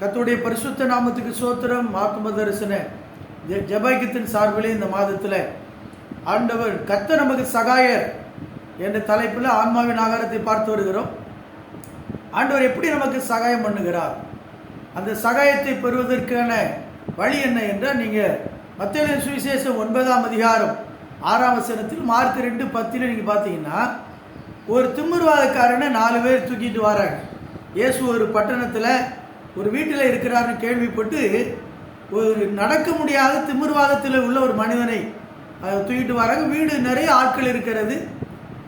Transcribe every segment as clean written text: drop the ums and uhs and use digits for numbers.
கர்த்தருடைய பரிசுத்த நாமத்துக்கு ஸ்தோத்திரம். ஆத்தும தரிசன ஜெபைக்கத்தின் சார்பிலே இந்த மாதத்தில் ஆண்டவர் கர்த்தர் நமக்கு சகாயர் என்ற தலைப்பில் ஆன்மாவின் ஆகாரத்தை பார்த்து வருகிறோம். ஆண்டவர் எப்படி நமக்கு சகாயம் பண்ணுகிறார், அந்த சகாயத்தை பெறுவதற்கான வழி என்ன என்றால், நீங்கள் மத்தேயு சுவிசேஷம் 9ஆம் அதிகாரம் 6ஆம் வசனத்தில் மார்க் 2:10 நீங்கள் பார்த்தீங்கன்னா, ஒரு திமிர்வாதக்காரனை 4 பேர் தூக்கிட்டு வராங்க. இயேசு ஒரு பட்டணத்தில் ஒரு வீட்டில் இருக்கிறாருன்னு கேள்விப்பட்டு ஒரு நடக்க முடியாத திமிர்வாதத்தில் உள்ள ஒரு மனிதனை தூக்கிட்டு வராங்க. வீடு நிறைய ஆட்கள் இருக்கிறது.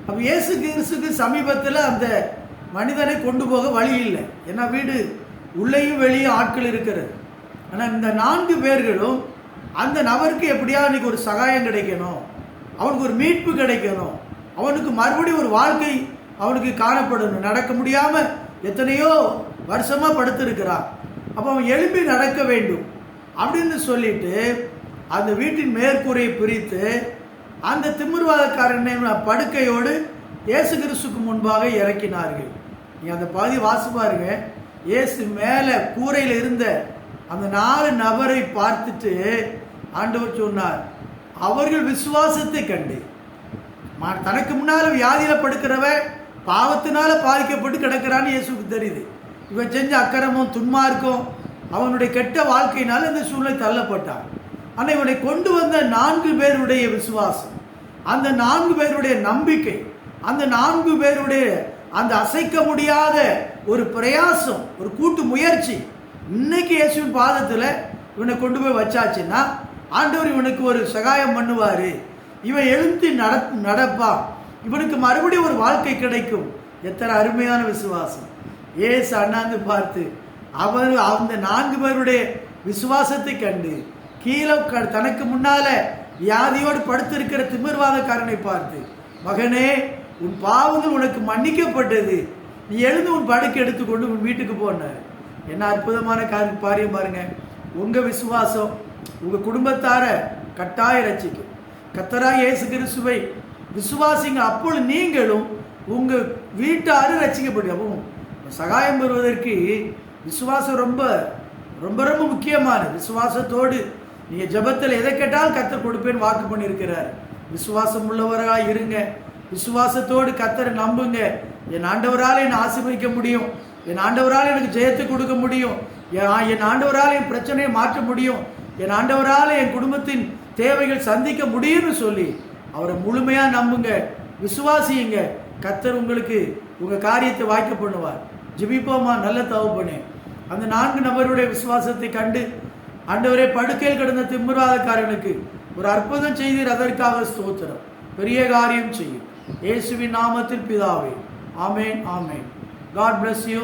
அப்போ இயேசு கிறிஸ்துக்கு சமீபத்தில் அந்த மனிதனை கொண்டு போக வழி இல்லை. ஏன்னா வீடு உள்ளேயும் வெளியும் ஆட்கள் இருக்கிறது. ஆனால் இந்த 4 பேர்களும் அந்த நபருக்கு எப்படியாவது இன்னைக்கு ஒரு சகாயம் கிடைக்கணும், அவனுக்கு ஒரு மீட்பு கிடைக்கணும், அவனுக்கு மறுபடியும் ஒரு வாழ்க்கை அவனுக்கு காணப்படணும். நடக்க முடியாமல் எத்தனையோ வருஷமாக படுத்திருக்கிறான். அப்போ அவன் எழுப்பி நடக்க வேண்டும் அப்படின்னு சொல்லிட்டு அந்த வீட்டின் மேற்கூரையை பிரித்து அந்த திமிர்வாதக்காரனை படுக்கையோடு இயேசு கிறிஸ்துக்கு முன்பாக இறக்கினார்கள். நீங்கள் அந்த பகுதி வாசிப்பாருங்க. இயேசு மேலே கூரையில் இருந்த அந்த 4 நபரை பார்த்துட்டு ஆண்டவர் சொன்னார், அவர்கள் விசுவாசத்தை கண்டு. தனக்கு முன்னால் வியாதியில் படுக்கிறவன் பாவத்தினால பாதிக்கப்பட்டு கிடக்கிறான்னு இயேசுக்கு தெரியுது. இவன் செஞ்ச அக்கிரமம் துன்மார்க்கம் அவனுடைய கெட்ட வாழ்க்கையினால இந்த சூழ்நிலை தள்ளப்பட்டான். ஆனால் இவனை கொண்டு வந்த 4 பேருடைய விசுவாசம், அந்த 4 பேருடைய நம்பிக்கை, அந்த 4 பேருடைய அந்த அசைக்க முடியாத ஒரு பிரயாசம், ஒரு கூட்டு முயற்சி, இன்னைக்கு இயேசுவின் பாதத்தில் இவனை கொண்டு போய் வச்சாச்சுன்னா ஆண்டவர் இவனுக்கு ஒரு சகாயம் பண்ணுவார். இவன் எழுந்து நடப்பான், இவனுக்கு மறுபடியும் ஒரு வாழ்க்கை கிடைக்கும். எத்தனை அருமையான விசுவாசம்! ஏசு அண்ணாந்து பார்த்து அவர் அந்த 4 பேருடைய விசுவாசத்தை கண்டு கீழே தனக்கு முன்னால வியாதியோடு படுத்திருக்கிற திமிர்வாதக்காரனை பார்த்து, மகனே, உன் பாவங்கள் உனக்கு மன்னிக்கப்பட்டது, நீ எழுந்து உன் படுக்கை எடுத்துக்கொண்டு உன் வீட்டுக்கு போனார். என்ன அற்புதமான காரியம் பாருங்க! உங்க விசுவாசம் உங்க குடும்பத்தார கட்டாய ரட்சிக்கும். கர்த்தராகிய இயேசு கிறிஸ்துவை விசுவாசிங்க, அப்பொழுது நீங்களும் உங்க வீட்டாரும் ரட்சிக்கப்படும். சகாயம் பெறுவதற்கு விசுவாசம் ரொம்ப ரொம்ப ரொம்ப முக்கியமானது. விசுவாசத்தோடு நீங்கள் ஜெபத்தில் எதை கேட்டாலும் கர்த்தர் கொடுப்பேன்னு வாக்கு பண்ணியிருக்கிறார். விசுவாசம் உள்ளவராக இருங்க. விசுவாசத்தோடு கர்த்தரை நம்புங்க. என் ஆண்டவரால் என்னை ஆசீர்வதிக்க முடியும், என் ஆண்டவரால் எனக்கு ஜெயத்தை கொடுக்க முடியும், என் ஆண்டவரால் என் பிரச்சனையை மாற்ற முடியும், என் ஆண்டவரால் என் குடும்பத்தின் தேவைகள் சந்திக்க முடியும்னு சொல்லி அவரை முழுமையாக நம்புங்க, விசுவாசியுங்க. கர்த்தர் உங்களுக்கு உங்கள் காரியத்தை வாய்க்க பண்ணுவார். ஜெபிப்போமா? நல்ல தகப்பனே, அந்த 4 நபருடைய விசுவாசத்தை கண்டு ஆண்டவரே, படுக்கையில் கிடந்த திமிர்வாதக்காரனுக்கு ஒரு அற்புதம் செய்தீர், அதற்காக ஸ்தோத்திரம். பெரிய காரியம் செய்யும். இயேசுவின் நாமத்தில் பிதாவே, ஆமேன், ஆமேன். God bless you.